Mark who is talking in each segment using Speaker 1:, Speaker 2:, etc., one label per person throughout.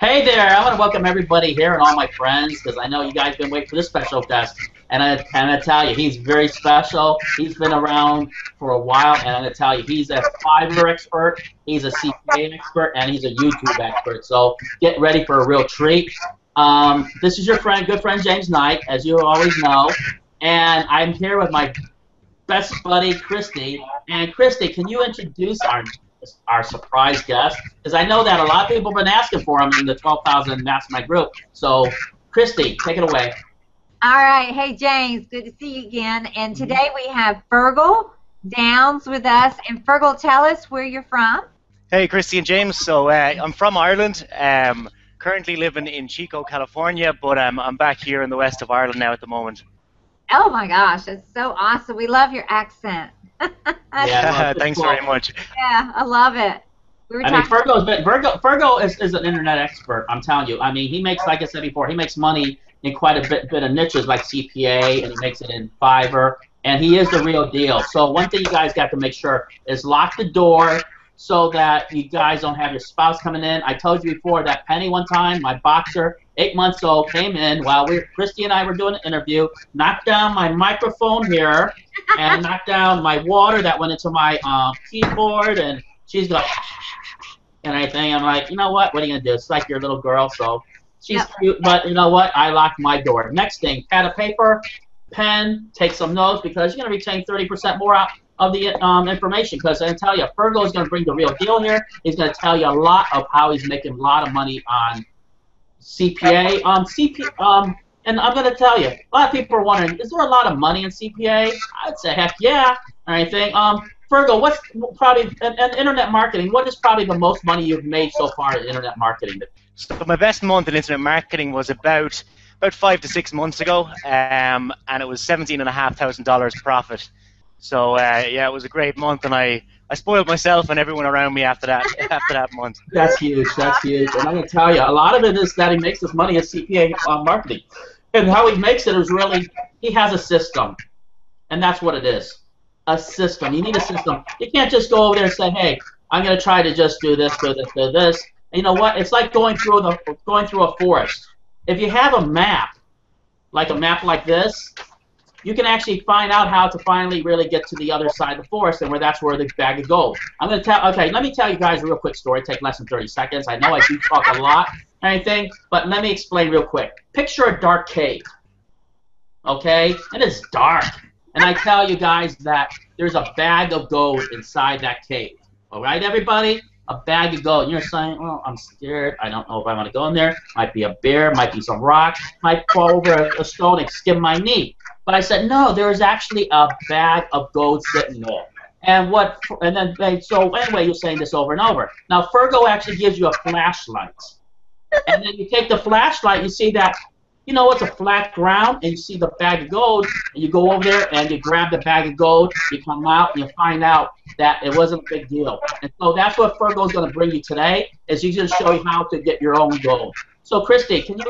Speaker 1: Hey there! I want to welcome everybody here and all my friends because I know you guys been waiting for this special guest. And I'm gonna tell you, he's very special. He's been around for a while, and I'm gonna tell you, he's a Fiverr expert, he's a CPA expert, and he's a YouTube expert. So get ready for a real treat. This is your friend, good friend James Knight, as you always know, and I'm here with my best buddy Christy. And Christy, can you introduce our surprise guest? Because I know that a lot of people have been asking for him in the 12,000 Mastermind group. So, Christy, take it away.
Speaker 2: All right. Hey, James. Good to see you again. And today we have Fergal Downs with us. And Fergal, tell us where you're from.
Speaker 3: Hey, Christy and James. So I'm from Ireland. Currently living in Chico, California, but I'm back here in the west of Ireland now at the moment.
Speaker 2: Oh, my gosh. That's so awesome. We love your accent.
Speaker 1: Yeah,
Speaker 3: thanks very much.
Speaker 2: Yeah, I love it.
Speaker 1: Fergal is an internet expert. I'm telling you. I mean, he makes, like I said before, he makes money in quite a bit of niches like CPA, and he makes it in Fiverr, and he is the real deal. So one thing you guys got to make sure is lock the door so that you guys don't have your spouse coming in. I told you before that Penny one time, my boxer, 8 months old, came in while Christy and I were doing an interview, knocked down my microphone here, and knocked down my water that went into my keyboard, and she's going and everything. I'm like, you know what? What are you gonna do? It's like your little girl, so she's cute, but you know what? I locked my door. Next thing, pad of paper, pen, take some notes because you're gonna retain 30% more out of the information. Because I can tell you, Fergal is gonna bring the real deal here. He's gonna tell you a lot of how he's making a lot of money on CPA. And I'm going to tell you, a lot of people are wondering, is there a lot of money in CPA? I'd say, heck yeah. And I think, Fergal, what's probably, and internet marketing, what is probably the most money you've made so far in internet marketing?
Speaker 3: So my best month in internet marketing was about 5 to 6 months ago, and it was $17,500 profit. So yeah, it was a great month, and I spoiled myself and everyone around me after that month.
Speaker 1: That's huge. That's huge. And I'm going to tell you, a lot of it is that he makes his money in CPA marketing. And how he makes it is really, he has a system. And that's what it is. A system. You need a system. You can't just go over there and say, hey, I'm going to try to just do this, do this, do this. And you know what? It's like going through a forest. If you have a map like this, you can actually find out how to finally really get to the other side of the forest, and that's where the bag of gold. Okay, let me tell you guys a real quick story. Take less than 30 seconds. I know I do talk a lot and anything, but let me explain real quick. Picture a dark cave, okay? And it's dark. And I tell you guys that there's a bag of gold inside that cave. All right, everybody? A bag of gold. And you're saying, oh, I'm scared. I don't know if I want to go in there. Might be a bear. Might be some rocks. Might fall over a stone and skin my knee. But I said, no, there's actually a bag of gold sitting there. So anyway, you're saying this over and over. Now, Fergal actually gives you a flashlight. And then you take the flashlight, you see that, you know, it's a flat ground, and you see the bag of gold, and you go over there and you grab the bag of gold, you come out, and you find out that it wasn't a big deal. And so that's what Fergal is going to bring you today, is he's going to show you how to get your own gold. So, Christy, can you,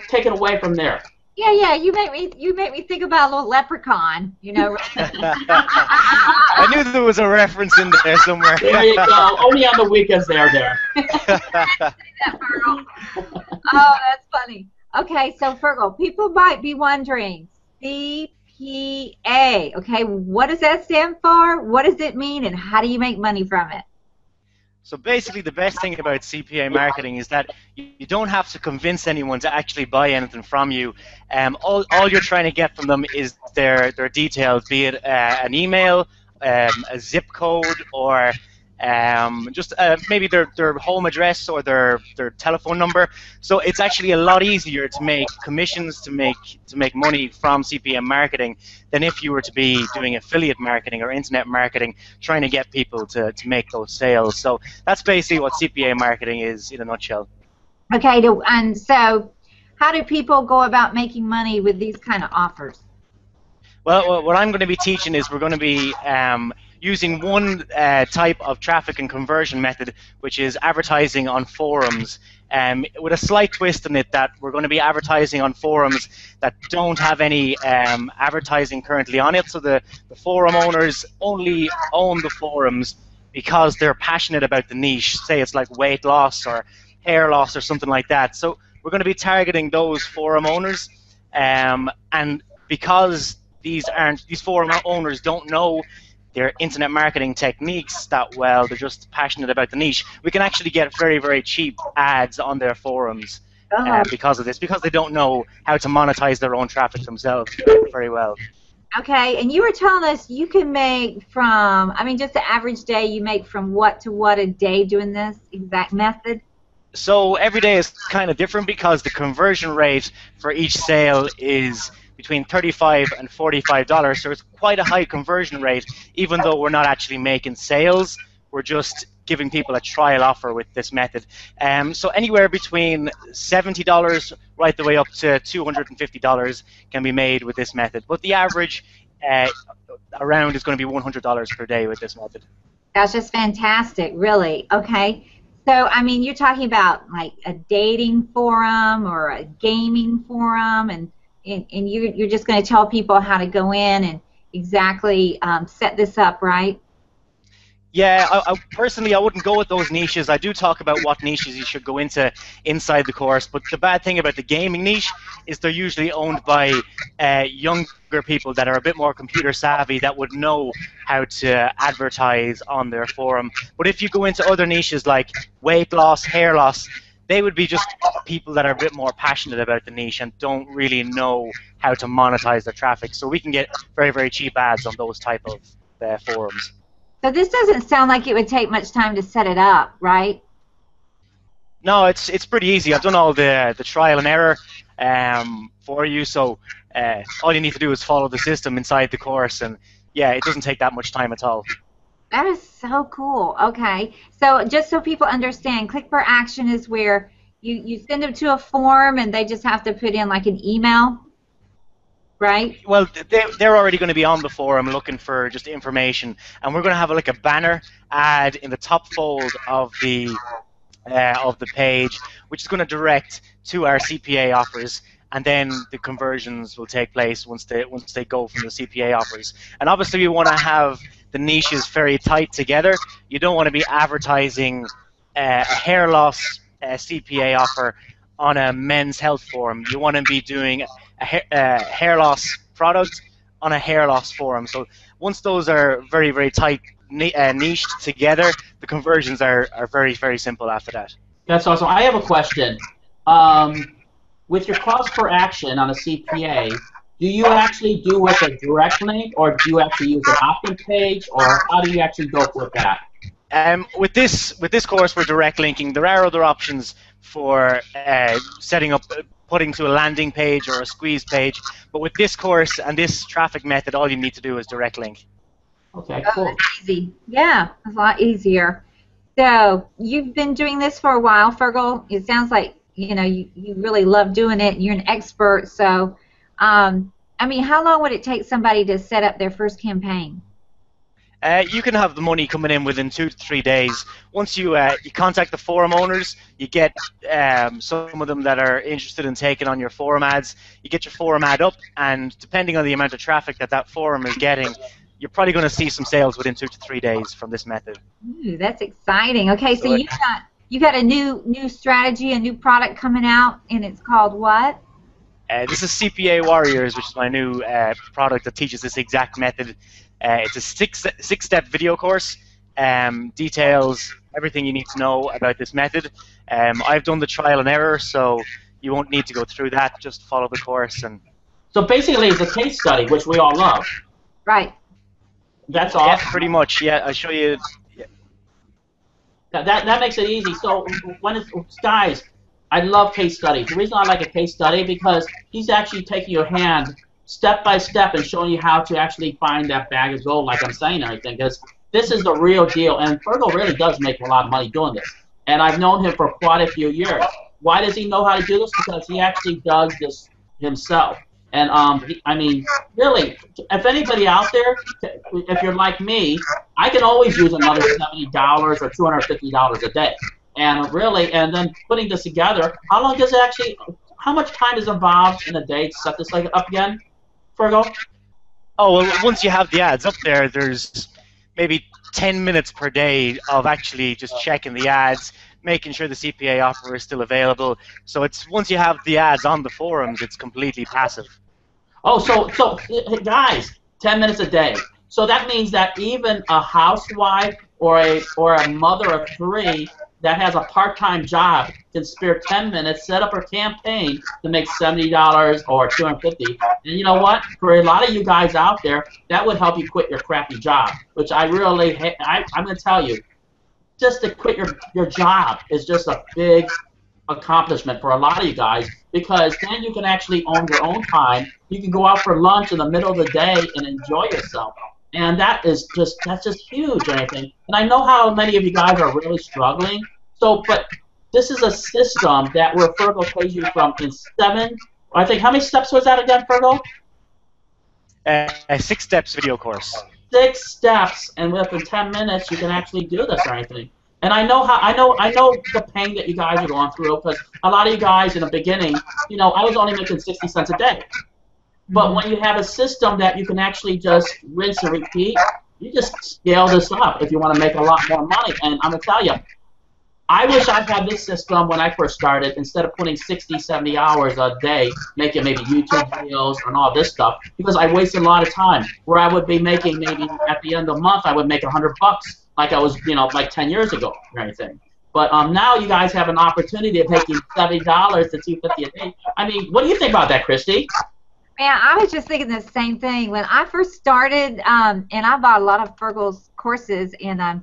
Speaker 1: take it away from there?
Speaker 2: Yeah. You make me think about a little leprechaun. You know.
Speaker 3: I knew there was a reference in there somewhere.
Speaker 1: There you go. Only on the weekends they're there.
Speaker 2: Oh, that's funny. Okay, so Fergal, people might be wondering, CPA. Okay, what does that stand for? What does it mean, and how do you make money from it?
Speaker 3: So basically, the best thing about CPA marketing is that you don't have to convince anyone to actually buy anything from you. All you're trying to get from them is their details, be it an email, a zip code, or just maybe their home address or their telephone number. So it's actually a lot easier to make commissions, to make money from CPA marketing than if you were to be doing affiliate marketing or internet marketing, trying to get people to make those sales. So that's basically what CPA marketing is in a nutshell.
Speaker 2: Okay, and so how do people go about making money with these kind of offers?
Speaker 3: Well, what I'm going to be teaching is we're going to be using one type of traffic and conversion method, which is advertising on forums, with a slight twist in it that we're going to be advertising on forums that don't have any advertising currently on it. So the forum owners only own the forums, because they're passionate about the niche. Say it's like weight loss or hair loss or something like that. So we're going to be targeting those forum owners, and because these forum owners don't know their internet marketing techniques that well, they're just passionate about the niche, we can actually get very, very cheap ads on their forums because of this, because they don't know how to monetize their own traffic themselves very well.
Speaker 2: Okay, and you were telling us you can make from, I mean, just the average day, you make from what to what a day doing this exact method?
Speaker 3: So every day is kind of different because the conversion rate for each sale is between $35 and $45, so it's quite a high conversion rate, even though we're not actually making sales. We're just giving people a trial offer with this method. So anywhere between $70 right the way up to $250 can be made with this method. But the average around is going to be $100 per day with this method.
Speaker 2: That's just fantastic, really. Okay. So, I mean, you're talking about like a dating forum or a gaming forum, and you're just going to tell people how to go in and exactly set this up, right?
Speaker 3: Yeah, I personally, I wouldn't go with those niches. I do talk about what niches you should go into inside the course, but the bad thing about the gaming niche is they're usually owned by younger people that are a bit more computer savvy, that would know how to advertise on their forum. But if you go into other niches like weight loss, hair loss, they would be just people that are a bit more passionate about the niche and don't really know how to monetize their traffic. So we can get very, very cheap ads on those type of forums.
Speaker 2: So this doesn't sound like it would take much time to set it up, right?
Speaker 3: No, it's pretty easy. I've done all the trial and error for you, so all you need to do is follow the system inside the course, and yeah, it doesn't take that much time at all.
Speaker 2: That is so cool. Okay, so just so people understand, click for action is where you send them to a form and they just have to put in like an email, right?
Speaker 3: Well, they're already going to be on the forum looking for just information, and we're going to have like a banner ad in the top fold of the page, which is going to direct to our CPA offers, and then the conversions will take place once they go from the CPA offers. And obviously, we want to have the niches very tight together. You don't want to be advertising a hair loss CPA offer on a men's health forum. You want to be doing a hair loss product on a hair loss forum. So once those are very, very tight niched together, the conversions are very, very simple after that.
Speaker 1: That's awesome. I have a question. With your cost per action on a CPA, do you actually do with a direct link, or do you actually use an opt-in page, or how do you actually go with that?
Speaker 3: With this course, we're direct linking. There are other options for setting up, putting to a landing page or a squeeze page, but with this course and this traffic method, all you need to do is direct link.
Speaker 1: Okay, cool.
Speaker 2: Oh, that's easy. Yeah, it's a lot easier. So you've been doing this for a while, Fergal. It sounds like you really love doing it. You're an expert. So, I mean, how long would it take somebody to set up their first campaign?
Speaker 3: You can have the money coming in within 2 to 3 days. Once you contact the forum owners, you get some of them that are interested in taking on your forum ads. You get your forum ad up, and depending on the amount of traffic that forum is getting, you're probably going to see some sales within 2 to 3 days from this method.
Speaker 2: Ooh, that's exciting. Okay, so you got a new strategy, a new product coming out, and it's called what?
Speaker 3: This is CPA Warriors, which is my new product that teaches this exact method. It's a six-step video course, details everything you need to know about this method. I've done the trial and error, so you won't need to go through that. Just follow the course. And
Speaker 1: so basically, it's a case study, which we all love.
Speaker 2: Right.
Speaker 1: That's awesome.
Speaker 3: Yeah, pretty much. Yeah, I'll show you. Yeah.
Speaker 1: That makes it easy. So guys, I love case studies. The reason I like a case study because he's actually taking your hand step by step and showing you how to actually find that bag of gold, like I'm saying everything, because this is the real deal. And Fergal really does make a lot of money doing this. And I've known him for quite a few years. Why does he know how to do this? Because he actually does this himself. And I mean, really, if anybody out there, if you're like me, I can always use another $70 or $250 a day. And really, and then putting this together, how long does it actually, how much time is involved in a day to set this up again, Fergal?
Speaker 3: Oh, well, once you have the ads up there, there's maybe 10 minutes per day of actually just checking the ads, making sure the CPA offer is still available. So it's once you have the ads on the forums, it's completely passive.
Speaker 1: Oh, so guys, 10 minutes a day. So that means that even a housewife or a mother of three that has a part-time job can spare 10 minutes, set up her campaign to make $70 or $250. And you know what? For a lot of you guys out there, that would help you quit your crappy job, which I really I'm going to tell you, just to quit your job is just a big accomplishment for a lot of you guys, because then you can actually own your own time. You can go out for lunch in the middle of the day and enjoy yourself. And that's just huge or anything. And I know how many of you guys are really struggling. So, but this is a system that where Fergal pays you from in 7, I think, how many steps was that again, Fergal?
Speaker 3: A 6 steps video course.
Speaker 1: 6 steps, and within 10 minutes you can actually do this or anything. And I know the pain that you guys are going through, because a lot of you guys in the beginning, you know, I was only making 60 cents a day. But when you have a system that you can actually just rinse and repeat, you just scale this up if you want to make a lot more money. And I'm going to tell you, I wish I had this system when I first started, instead of putting 60, 70 hours a day making maybe YouTube videos and all this stuff, because I wasted a lot of time where I would be making maybe at the end of the month, I would make $100 like I was, you know, like 10 years ago or anything. But now you guys have an opportunity of making $70 to $250 a day. I mean, what do you think about that, Christy?
Speaker 2: Man, I was just thinking the same thing. When I first started, and I bought a lot of Fergal's courses, and,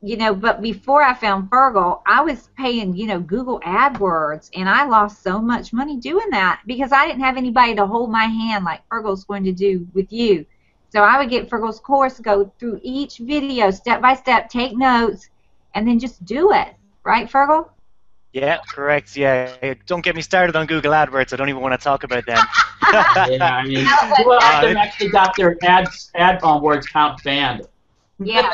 Speaker 2: you know, but before I found Fergal, I was paying, you know, Google AdWords, and I lost so much money doing that because I didn't have anybody to hold my hand like Fergal's going to do with you. So I would get Fergal's course, go through each video step by step, take notes, and then just do it. Right, Fergal?
Speaker 3: Yeah, correct. Yeah, don't get me started on Google AdWords. I don't even want to talk about them.
Speaker 1: Yeah, I mean, people out there actually got their ad words count banned.
Speaker 2: Yeah.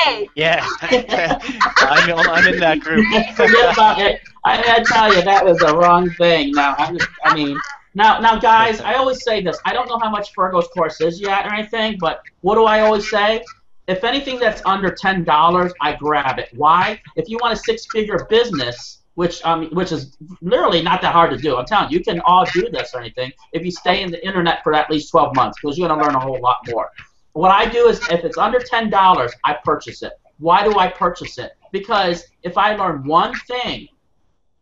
Speaker 2: Hey.
Speaker 3: Yeah, I'm in that group.
Speaker 1: Forget about it. I gotta tell you, that was the wrong thing. Now, now, guys, I always say this. I don't know how much Fergal's course is yet or anything, but what do I always say? If anything that's under $10, I grab it. Why? If you want a 6-figure business, which is literally not that hard to do. I'm telling you, you can all do this or anything if you stay in the internet for at least 12 months, because you're going to learn a whole lot more. What I do is, if it's under $10, I purchase it. Why do I purchase it? Because if I learn one thing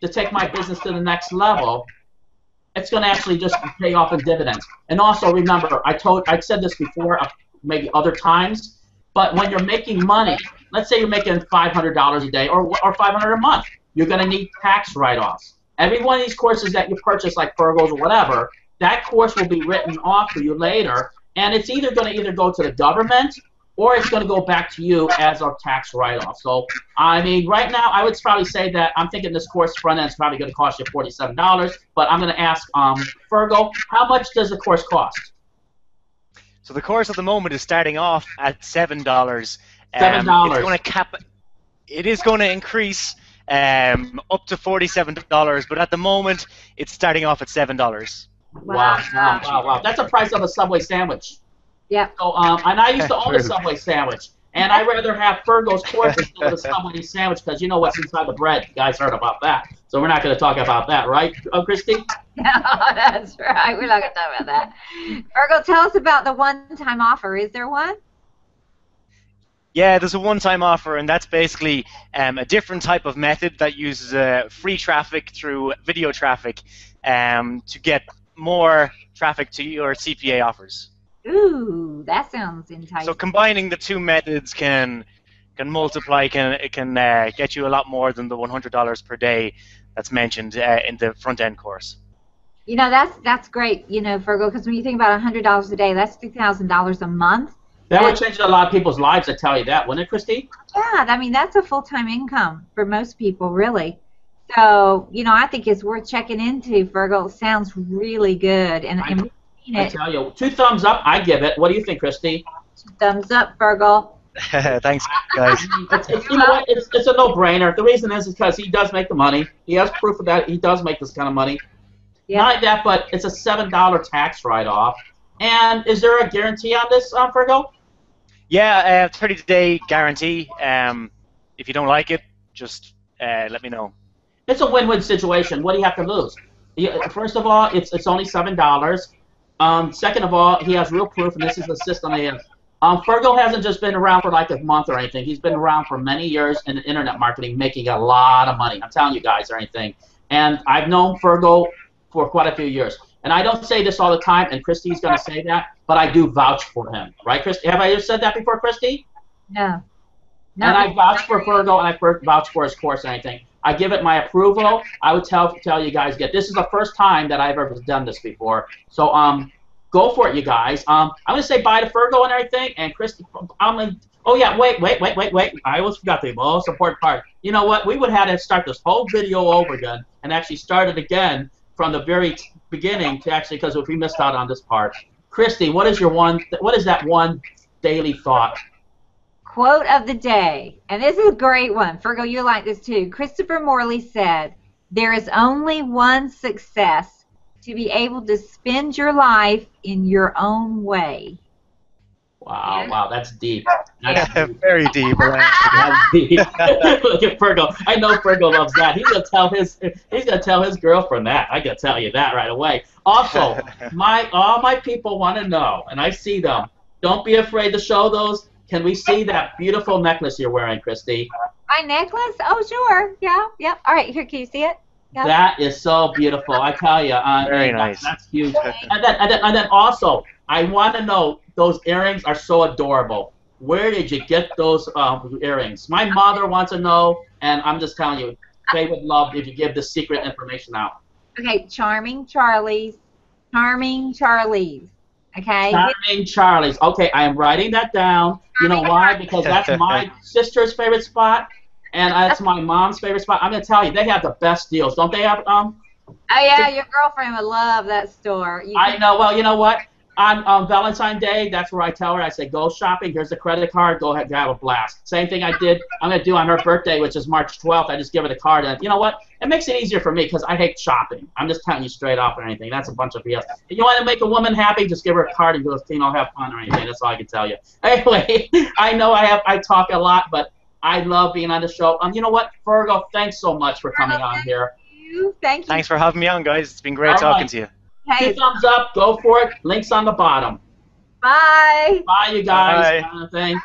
Speaker 1: to take my business to the next level, it's going to actually just pay off in dividends. And also, remember, I said this before, maybe other times, but when you're making money, let's say you're making $500 a day or $500 a month, you're going to need tax write-offs. Every one of these courses that you purchase, like Fergal's or whatever, that course will be written off for you later, and it's either going to go to the government or it's going to go back to you as a tax write-off. So, I mean, right now, I would probably say that I'm thinking this course front end is probably going to cost you $47, but I'm going to ask Fergal, how much does the course cost?
Speaker 3: So the course at the moment is starting off at $7.
Speaker 1: $7.
Speaker 3: It's going to cap. It is going to increase up to $47, but at the moment it's starting off at $7.
Speaker 1: Wow. That's the price of a Subway sandwich.
Speaker 2: Yeah.
Speaker 1: So, and I used to own a Subway sandwich, and I'd rather have Fergal's course instead of the Subway sandwich, because you know what's inside the bread. You guys heard about that. So we're not going to talk about that, right, Christy?
Speaker 2: No, that's right. We're not going to talk about that. Fergal, tell us about the one-time offer. Is there one?
Speaker 3: Yeah, there's a one-time offer, and that's basically a different type of method that uses free traffic through video traffic to get more traffic to your CPA offers.
Speaker 2: Ooh, that sounds enticing.
Speaker 3: So combining the two methods can multiply, can get you a lot more than the $100 per day that's mentioned in the front-end course.
Speaker 2: You know, that's great, you know, Fergal, because when you think about $100 a day, that's $3,000 a month.
Speaker 1: That would change a lot of people's lives, I tell you that, wouldn't it, Christy?
Speaker 2: Yeah, I mean, that's a full-time income for most people, really. So, you know, I think it's worth checking into, Fergal. It sounds really good. And
Speaker 1: I tell you, 2 thumbs up, I give it. What do you think, Christy?
Speaker 2: 2 thumbs up, Fergal.
Speaker 3: Thanks, guys.
Speaker 1: You know what? It's a no-brainer. The reason is because he does make the money. He has proof of that. He does make this kind of money. Yeah. Not like that, but it's a $7 tax write-off. And is there a guarantee on this, Fergal?
Speaker 3: Yeah, 30-day guarantee. If you don't like it, just let me know.
Speaker 1: It's a win-win situation. What do you have to lose? First of all, it's only $7. Second of all, he has real proof, and this is the system he has. Fergal hasn't just been around for like a month or anything. He's been around for many years in internet marketing, making a lot of money. I'm telling you guys or anything. And I've known Fergal for quite a few years. And I don't say this all the time, and Christy's going to say that, but I do vouch for him. Right, Christy? Have I ever said that before, Christy?
Speaker 2: No.
Speaker 1: And I vouch for Fergal, and I vouch for his course and anything. I give it my approval. I would tell you guys, this is the first time that I've ever done this before. So go for it, you guys. I'm gonna say bye to Fergal and everything, and Christy. Oh yeah, wait. I almost forgot the most important part. You know what? We would have to start this whole video over again and actually start it again from the very beginning to actually, because if we missed out on this part. Christy, what is that one daily thought?
Speaker 2: Quote of the day, and this is a great one. Fergal, you like this too. Christopher Morley said, "There is only one success: to be able to spend your life in your own way."
Speaker 1: Wow, that's deep.
Speaker 3: That's very deep.
Speaker 1: That's deep. Look at Fergal. I know Fergal loves that. He's gonna tell his girlfriend that. I gotta tell you that right away. Also, all my people want to know, and I see them. Don't be afraid to show those. Can we see that beautiful necklace you're wearing, Christy?
Speaker 2: My necklace? Oh, sure. Yeah, yep. All right, here, can you see it? Yep.
Speaker 1: That is so beautiful. I tell you.
Speaker 3: Very nice.
Speaker 1: That's huge. And then also, I want to know, those earrings are so adorable. Where did you get those earrings? My mother wants to know, and I'm just telling you, they would love if you give the secret information out.
Speaker 2: Okay, Charming Charlie's. Charming Charlie's. Okay.
Speaker 1: Charming Charlie's. Okay, I am writing that down. You know why? Because that's my sister's favorite spot, and that's my mom's favorite spot. I'm gonna tell you, they have the best deals, don't they? Have
Speaker 2: Oh yeah, your girlfriend would love that store.
Speaker 1: I know. Well, you know what? On Valentine's Day, that's where I tell her. I say, go shopping. Here's the credit card. Go ahead, have a blast. Same thing I'm gonna do on her birthday, which is March 12th. I just give her the card, and you know what? It makes it easier for me because I hate shopping. I'm just telling you straight off or anything. That's a bunch of BS. If you want to make a woman happy, just give her a card and go, have fun or anything. That's all I can tell you. Anyway, I know I talk a lot, but I love being on the show. You know what, Fergal? Thanks so much for coming on here.
Speaker 2: Thank you.
Speaker 3: Thanks for having me on, guys. It's been great talking to you.
Speaker 2: Hey.
Speaker 1: 2 thumbs up. Go for it. Links on the bottom.
Speaker 2: Bye.
Speaker 1: Bye, you guys.
Speaker 3: Bye.
Speaker 1: Thing.